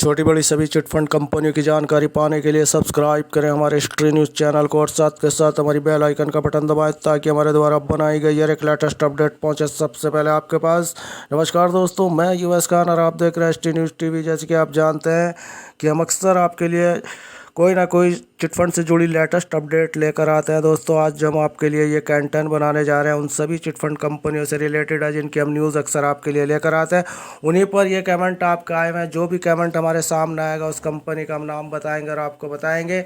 छोटी बड़ी सभी चिटफंड कंपनियों की जानकारी पाने के लिए सब्सक्राइब करें हमारे हिस्ट्री न्यूज़ चैनल को और साथ के साथ हमारी बेल आइकन का बटन दबाएं ताकि हमारे द्वारा बनाई गई हर एक लेटेस्ट अपडेट पहुंचे सबसे पहले आपके पास। नमस्कार दोस्तों, मैं यूएस खान और आप देख रहे हैं हिस्ट्री न्यूज़ टीवी। जैसे कि आप जानते हैं कि हम अक्सर आपके लिए कोई ना कोई चिटफंड से जुड़ी लेटेस्ट अपडेट लेकर आते हैं। दोस्तों, आज हम आपके लिए ये कंटेंट बनाने जा रहे हैं उन सभी चिटफंड कंपनियों से रिलेटेड है जिनकी हम न्यूज़ अक्सर आपके लिए लेकर आते हैं। उन्हीं पर ये कमेंट आपका आए हुए हैं। जो भी कमेंट हमारे सामने आएगा उस कंपनी का हम नाम बताएंगे और आपको बताएंगे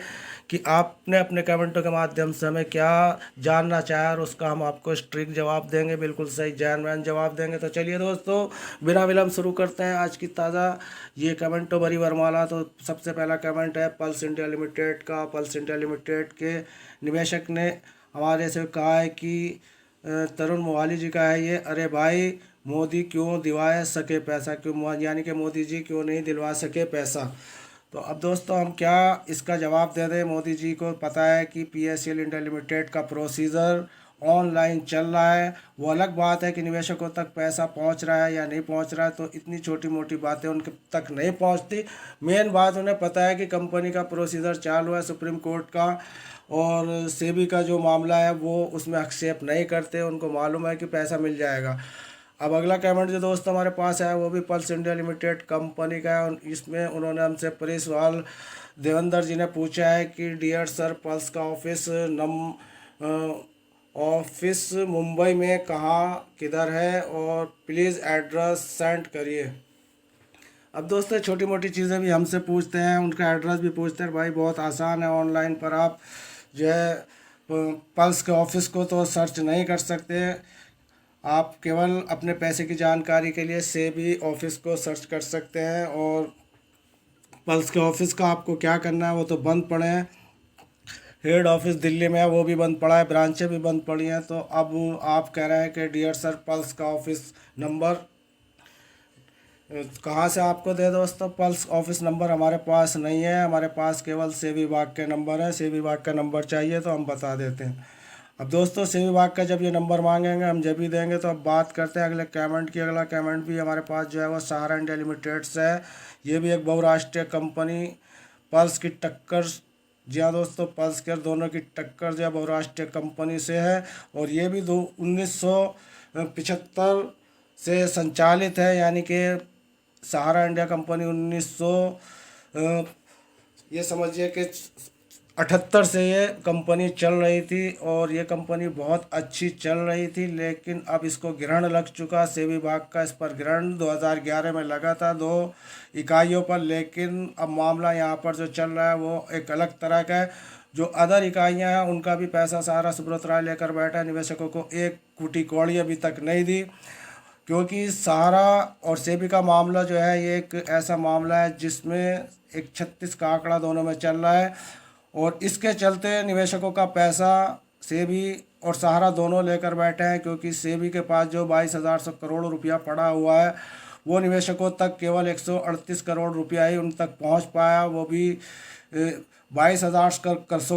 कि आपने अपने कमेंटों के माध्यम से हमें क्या जानना चाहा और उसका हम आपको स्ट्रिक्ट जवाब देंगे, बिल्कुल सही जेन्युइन जवाब देंगे। तो चलिए दोस्तों, बिना विलम्ब शुरू करते हैं आज की ताज़ा ये कमेंटों भरी वरमाला। तो सबसे पहला कमेंट है पल्स इंडिया लिमिटेड का। पल्स इंडिया लिमिटेड के निवेशक ने हमारे से कहा है कि तरुण मोहाली जी का है ये, अरे भाई मोदी क्यों दिलवा सके पैसा, क्यों यानी कि मोदी जी क्यों नहीं दिलवा सके पैसा। तो अब दोस्तों हम क्या इसका जवाब दे दें। मोदी जी को पता है कि पीएसएल इंडिया लिमिटेड का प्रोसीजर ऑनलाइन चल रहा है। वो अलग बात है कि निवेशकों तक पैसा पहुंच रहा है या नहीं पहुंच रहा है, तो इतनी छोटी मोटी बातें उनके तक नहीं पहुंचती। मेन बात उन्हें पता है कि कंपनी का प्रोसीजर चालू है सुप्रीम कोर्ट का, और सेबी का जो मामला है वो उसमें हस्तक्षेप नहीं करते। उनको मालूम है कि पैसा मिल जाएगा। अब अगला कमेंट जो दोस्त हमारे पास है वो भी पल्स इंडिया लिमिटेड कंपनी का है। इसमें उन्होंने हमसे प्रेसवाल देवेंद्र जी ने पूछा है कि डियर सर, पल्स का ऑफिस मुंबई में कहाँ किधर है और प्लीज़ एड्रेस सेंड करिए। अब दोस्तों छोटी मोटी चीज़ें भी हमसे पूछते हैं, उनका एड्रेस भी पूछते हैं। भाई बहुत आसान है, ऑनलाइन पर आप जो है पल्स के ऑफिस को तो सर्च नहीं कर सकते। आप केवल अपने पैसे की जानकारी के लिए सेबी ऑफिस को सर्च कर सकते हैं। और पल्स के ऑफिस का आपको क्या करना है, वो तो बंद पड़े हैं। हेड ऑफिस दिल्ली में है, वो भी बंद पड़ा है, ब्रांचें भी बंद पड़ी हैं। तो अब आप कह रहे हैं कि डियर सर पल्स का ऑफिस नंबर कहाँ से आपको दे दोस्तों। पल्स ऑफिस नंबर हमारे पास नहीं है, हमारे पास केवल सेबी विभाग के नंबर है। सेबी विभाग का नंबर चाहिए तो हम बता देते हैं। अब दोस्तों सेबी विभाग का जब ये नंबर मांगेंगे हम जब भी देंगे। तो अब बात करते हैं अगले कमेंट की। अगला कमेंट भी हमारे पास जो है वो सहारा इंडिया लिमिटेड से है। ये भी एक बहुराष्ट्रीय कंपनी, पल्स की टक्कर। जी हाँ दोस्तों, पल्स के दोनों की टक्कर जो है बहुराष्ट्रीय कंपनी से है। और ये भी 1975 से संचालित है, यानी कि सहारा इंडिया कंपनी 1900 ये समझिए कि 78 से ये कंपनी चल रही थी और ये कंपनी बहुत अच्छी चल रही थी। लेकिन अब इसको ग्रहण लग चुका, सेबी विभाग का इस पर ग्रहण 2011 में लगा था 2 इकाइयों पर। लेकिन अब मामला यहाँ पर जो चल रहा है वो एक अलग तरह का है। जो अदर इकाइयाँ हैं उनका भी पैसा सहारा सुब्रत राय लेकर बैठा है, निवेशकों को एक कुटी कौड़ी अभी तक नहीं दी। क्योंकि सहारा और सेबी का मामला जो है ये एक ऐसा मामला है जिसमें 136 का आंकड़ा दोनों में चल रहा है। और इसके चलते निवेशकों का पैसा सेबी और सहारा दोनों लेकर बैठे हैं। क्योंकि सेबी के पास जो 22,000 करोड़ रुपया पड़ा हुआ है वो निवेशकों तक केवल 138 करोड़ रुपया ही उन तक पहुंच पाया। वो भी 22,000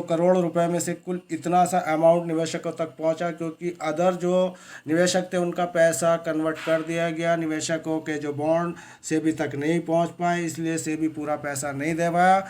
करोड़ रुपए में से कुल इतना सा अमाउंट निवेशकों तक पहुंचा। क्योंकि अदर जो निवेशक थे उनका पैसा कन्वर्ट कर दिया गया, निवेशकों के जो बॉन्ड सेबी तक नहीं पहुंच पाए, इसलिए सेबी पूरा पैसा नहीं दे पाया।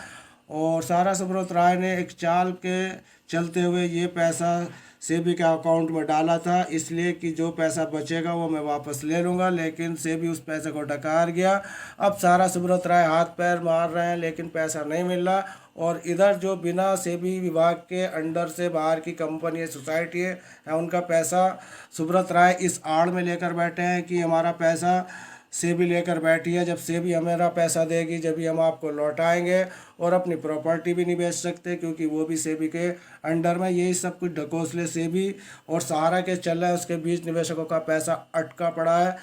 और सहारा सुब्रत राय ने एक चाल के चलते हुए ये पैसा सेबी के अकाउंट में डाला था, इसलिए कि जो पैसा बचेगा वो मैं वापस ले लूँगा। लेकिन सेबी उस पैसे को डकार गया। अब सहारा सुब्रत राय हाथ पैर मार रहे हैं लेकिन पैसा नहीं मिल रहा। और इधर जो बिना सेबी विभाग के अंडर से बाहर की कंपनी है, सोसाइटी है, उनका पैसा सुब्रत राय इस आड़ में लेकर बैठे हैं कि हमारा पैसा सेबी लेकर बैठी है। जब सेबी हमारा पैसा देगी जब भी हम आपको लौटाएंगे। और अपनी प्रॉपर्टी भी नहीं बेच सकते क्योंकि वो भी सेबी के अंडर में। यही सब कुछ ढकोसले सेबी और सहारा के चल रहा है, उसके बीच निवेशकों का पैसा अटका पड़ा है।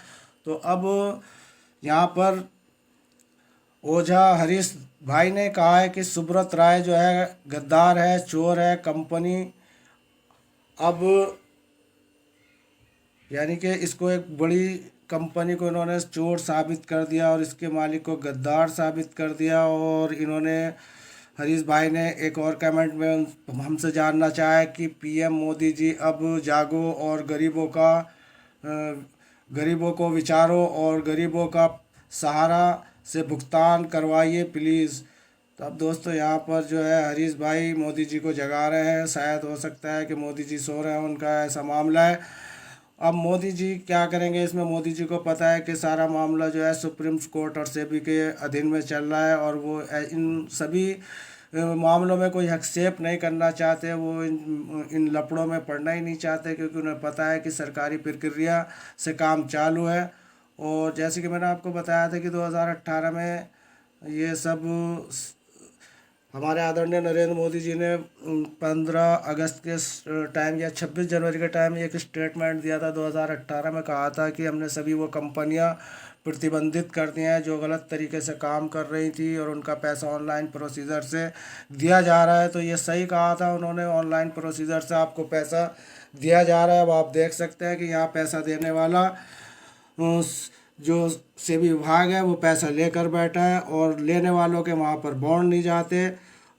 तो अब यहाँ पर ओझा हरीश भाई ने कहा है कि सुब्रत राय जो है गद्दार है, चोर है। कंपनी अब यानी कि इसको एक बड़ी कंपनी को इन्होंने चोर साबित कर दिया और इसके मालिक को गद्दार साबित कर दिया। और इन्होंने हरीश भाई ने एक और कमेंट में हमसे जानना चाहा है कि पीएम मोदी जी अब जागो और गरीबों को विचारो और गरीबों का सहारा से भुगतान करवाइए प्लीज़। तो अब दोस्तों यहाँ पर जो है हरीश भाई मोदी जी को जगा रहे हैं, शायद हो सकता है कि मोदी जी सो रहे हैं, उनका ऐसा मामला है। अब मोदी जी क्या करेंगे इसमें, मोदी जी को पता है कि सारा मामला जो है सुप्रीम कोर्ट और सेबी के अधीन में चल रहा है, और वो इन सभी मामलों में कोई हस्तक्षेप नहीं करना चाहते, वो इन लफड़ों में पड़ना ही नहीं चाहते, क्योंकि उन्हें पता है कि सरकारी प्रक्रिया से काम चालू है। और जैसे कि मैंने आपको बताया था कि 2018 में ये सब हमारे आदरणीय नरेंद्र मोदी जी ने 15 अगस्त के टाइम या 26 जनवरी के टाइम एक स्टेटमेंट दिया था। 2018 में कहा था कि हमने सभी वो कंपनियां प्रतिबंधित कर दी हैं जो गलत तरीके से काम कर रही थी और उनका पैसा ऑनलाइन प्रोसीजर से दिया जा रहा है। तो ये सही कहा था उन्होंने, ऑनलाइन प्रोसीजर से आपको पैसा दिया जा रहा है। अब आप देख सकते हैं कि यहाँ पैसा देने वाला जो सेबी विभाग है वो पैसा लेकर बैठा है, और लेने वालों के वहाँ पर बॉन्ड नहीं जाते।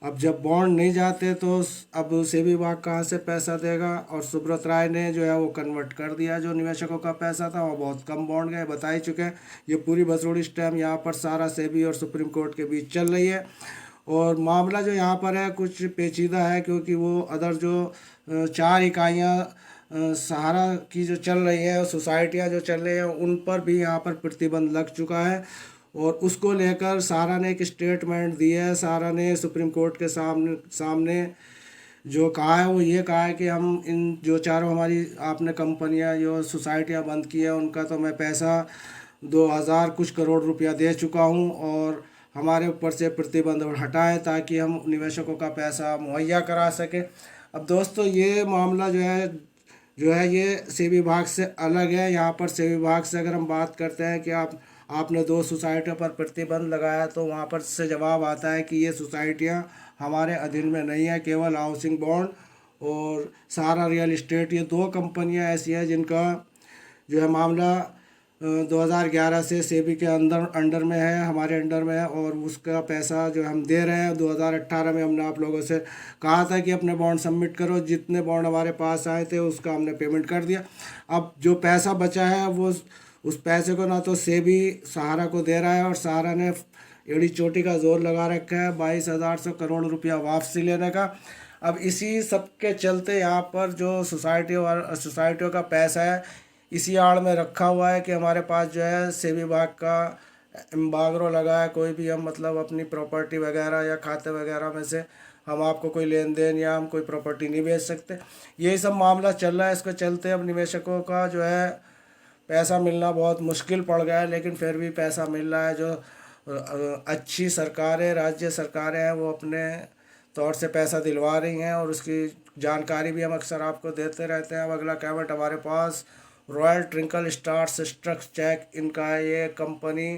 अब जब बॉन्ड नहीं जाते तो अब सेबी विभाग कहाँ से पैसा देगा। और सुब्रत राय ने जो है वो कन्वर्ट कर दिया, जो निवेशकों का पैसा था वो बहुत कम बॉन्ड गए, बता ही चुके हैं। ये पूरी बसोड़ी स्टैम यहाँ पर सारा सेबी और सुप्रीम कोर्ट के बीच चल रही है। और मामला जो यहाँ पर है कुछ पेचीदा है, क्योंकि वो अदर जो 4 इकाइयाँ सहारा की जो चल रही है, सोसाइटियाँ जो चल रही हैं, उन पर भी यहाँ पर प्रतिबंध लग चुका है। और उसको लेकर सहारा ने एक स्टेटमेंट दी है। सहारा ने सुप्रीम कोर्ट के सामने सामने जो कहा है वो ये कहा है कि हम इन जो चारों हमारी आपने कंपनियां जो सोसाइटियां बंद की है उनका तो मैं पैसा 2000 कुछ करोड़ रुपया दे चुका हूं, और हमारे ऊपर से प्रतिबंध हटाएं ताकि हम निवेशकों का पैसा मुहैया करा सकें। अब दोस्तों ये मामला जो है ये सेबी विभाग से अलग है। यहाँ पर सेबी विभाग से अगर हम बात करते हैं कि आपने 2 सोसाइटियों पर प्रतिबंध लगाया, तो वहाँ पर से जवाब आता है कि ये सोसाइटियाँ हमारे अधीन में नहीं है। केवल हाउसिंग बॉन्ड और सहारा रियल इस्टेट, ये 2 कंपनियाँ ऐसी हैं जिनका जो है मामला 2011 से सेबी के अंडर में है, हमारे अंडर में है, और उसका पैसा जो हम दे रहे हैं। 2018 में हमने आप लोगों से कहा था कि अपने बॉन्ड सबमिट करो, जितने बॉन्ड हमारे पास आए थे उसका हमने पेमेंट कर दिया। अब जो पैसा बचा है वो उस पैसे को ना तो सेबी सहारा को दे रहा है, और सहारा ने एड़ी चोटी का जोर लगा रखा है 22,000 करोड़ रुपया वापसी लेने का। अब इसी सब के चलते यहाँ पर जो सोसाइटियों का पैसा है इसी आड़ में रखा हुआ है कि हमारे पास जो है सेबी विभाग का एम्बार्गो लगा है, कोई भी हम मतलब अपनी प्रॉपर्टी वगैरह या खाते वगैरह में से हम आपको कोई लेन देन या हम कोई प्रॉपर्टी नहीं बेच सकते। यही सब मामला चल रहा है। इसके चलते अब निवेशकों का जो है पैसा मिलना बहुत मुश्किल पड़ गया है, लेकिन फिर भी पैसा मिल रहा है। जो अच्छी सरकारें, राज्य सरकारें हैं, वो अपने तौर से पैसा दिलवा रही हैं, और उसकी जानकारी भी हम अक्सर आपको देते रहते हैं। अब अगला कमेंट हमारे पास रॉयल ट्विंकल स्टार्स स्ट्रक्स चेक, इनका ये कंपनी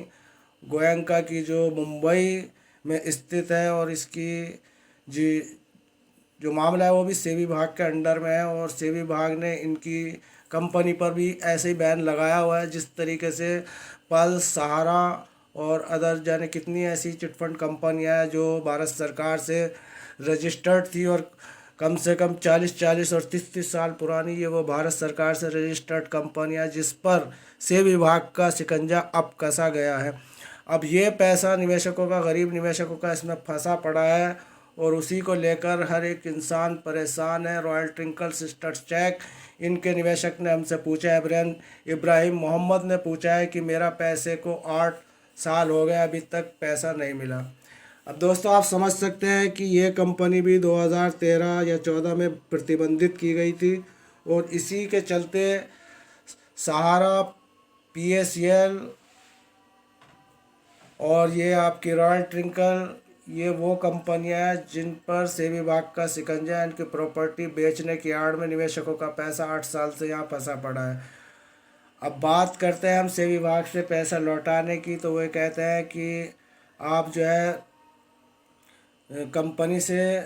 गोयंका की जो मुंबई में स्थित है, और इसकी जी जो मामला है वो भी सेबी विभाग के अंडर में है। और सेबी विभाग ने इनकी कंपनी पर भी ऐसे ही बैन लगाया हुआ है, जिस तरीके से पल्स, सहारा और अदर जाने कितनी ऐसी चिटफंड कंपनियां हैं जो भारत सरकार से रजिस्टर्ड थी, और कम से कम 40-40 और 30-30 साल पुरानी ये वो भारत सरकार से रजिस्टर्ड कंपनियां, जिस पर सेबी विभाग का शिकंजा अब कसा गया है। अब ये पैसा निवेशकों का, गरीब निवेशकों का इसमें फंसा पड़ा है, और उसी को लेकर हर एक इंसान परेशान है। रॉयल ट्विंकल सिस्टर्स चेक, इनके निवेशक ने हमसे पूछा है, इब्राहिम मोहम्मद ने पूछा है कि मेरा पैसे को 8 साल हो गए, अभी तक पैसा नहीं मिला। अब दोस्तों आप समझ सकते हैं कि ये कंपनी भी 2013 या 14 में प्रतिबंधित की गई थी, और इसी के चलते सहारा, PACL और ये आपकी रॉयल ट्विंकल, ये वो कंपनियां हैं जिन पर सेबी विभाग का शिकंजा है। इनकी प्रॉपर्टी बेचने की आड़ में निवेशकों का पैसा 8 साल से यहाँ फंसा पड़ा है। अब बात करते हैं हम सेबी विभाग से पैसा लौटाने की, तो वो कहते हैं कि आप जो है कंपनी से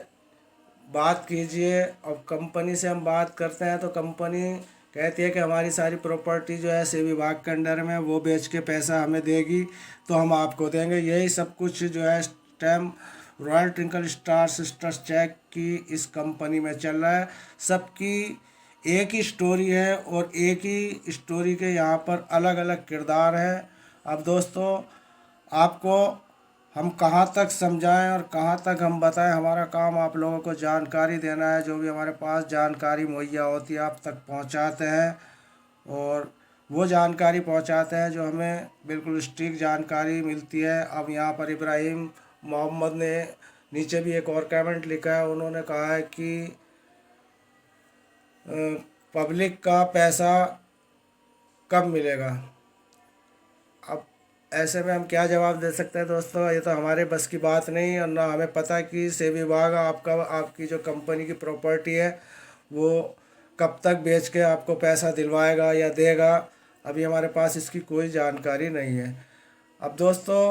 बात कीजिए। अब कंपनी से हम बात करते हैं तो कंपनी कहती है कि हमारी सारी प्रॉपर्टी जो है सेबी विभाग के अंडर में, वो बेच के पैसा हमें देगी तो हम आपको देंगे। यही सब कुछ जो है स्टैम royal twinkle star sisters check की इस कंपनी में चल रहा है। सबकी एक ही स्टोरी है, और एक ही स्टोरी के यहाँ पर अलग अलग किरदार हैं। अब दोस्तों आपको हम कहाँ तक समझाएं और कहाँ तक हम बताएं। हमारा काम आप लोगों को जानकारी देना है। जो भी हमारे पास जानकारी मुहैया होती है आप तक पहुँचाते हैं, और वो जानकारी पहुँचाते हैं जो हमें बिल्कुल सटीक जानकारी मिलती है। अब यहाँ पर इब्राहिम मोहम्मद ने नीचे भी एक और कमेंट लिखा है। उन्होंने कहा है कि पब्लिक का पैसा कब मिलेगा। अब ऐसे में हम क्या जवाब दे सकते हैं दोस्तों, ये तो हमारे बस की बात नहीं, और ना हमें पता कि सेबी विभाग आपकी जो कंपनी की प्रॉपर्टी है वो कब तक बेच के आपको पैसा दिलवाएगा या देगा। अभी हमारे पास इसकी कोई जानकारी नहीं है। अब दोस्तों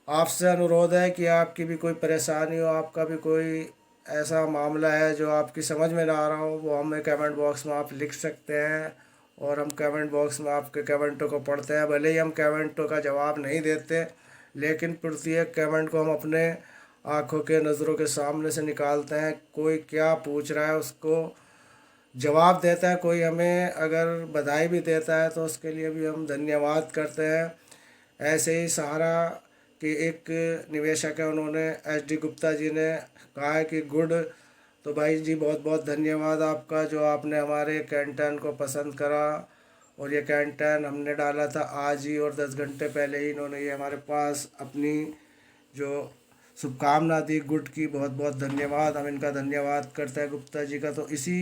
आपसे अनुरोध है कि आपकी भी कोई परेशानी हो, आपका भी कोई ऐसा मामला है जो आपकी समझ में ना आ रहा हो, वो हमें कमेंट बॉक्स में आप लिख सकते हैं, और हम कमेंट बॉक्स में आपके कमेंटों को पढ़ते हैं। भले ही हम कमेंटों का जवाब नहीं देते, लेकिन प्रत्येक कमेंट को हम अपने आँखों के नज़रों के सामने से निकालते हैं। कोई क्या पूछ रहा है उसको जवाब देता है, कोई हमें अगर बधाई भी देता है तो उसके लिए भी हम धन्यवाद करते हैं। ऐसे ही सहारा के एक निवेशक है, उन्होंने एच डी गुप्ता जी ने कहा है कि गुड। तो भाई जी बहुत बहुत धन्यवाद आपका, जो आपने हमारे कैंटन को पसंद करा। और ये कैंटन हमने डाला था आज ही, और 10 घंटे पहले ही इन्होंने ये हमारे पास अपनी जो शुभकामना दी गुड की। बहुत बहुत धन्यवाद, हम इनका धन्यवाद करते हैं गुप्ता जी का। तो इसी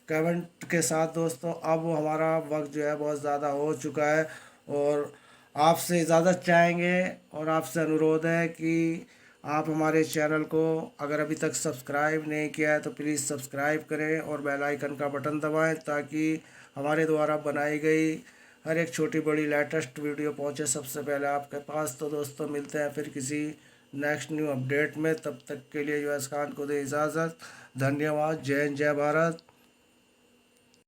कमेंट के साथ दोस्तों अब हमारा वक्त जो है बहुत ज़्यादा हो चुका है, और आपसे इजाज़त चाहेंगे और आपसे अनुरोध है कि आप हमारे चैनल को अगर अभी तक सब्सक्राइब नहीं किया है तो प्लीज़ सब्सक्राइब करें और बेल आइकन का बटन दबाएं, ताकि हमारे द्वारा बनाई गई हर एक छोटी बड़ी लेटेस्ट वीडियो पहुंचे सबसे पहले आपके पास। तो दोस्तों मिलते हैं फिर किसी नेक्स्ट न्यू अपडेट में, तब तक के लिए यूएस खान को दे इजाज़त। धन्यवाद। जय हिंद, जय भारत।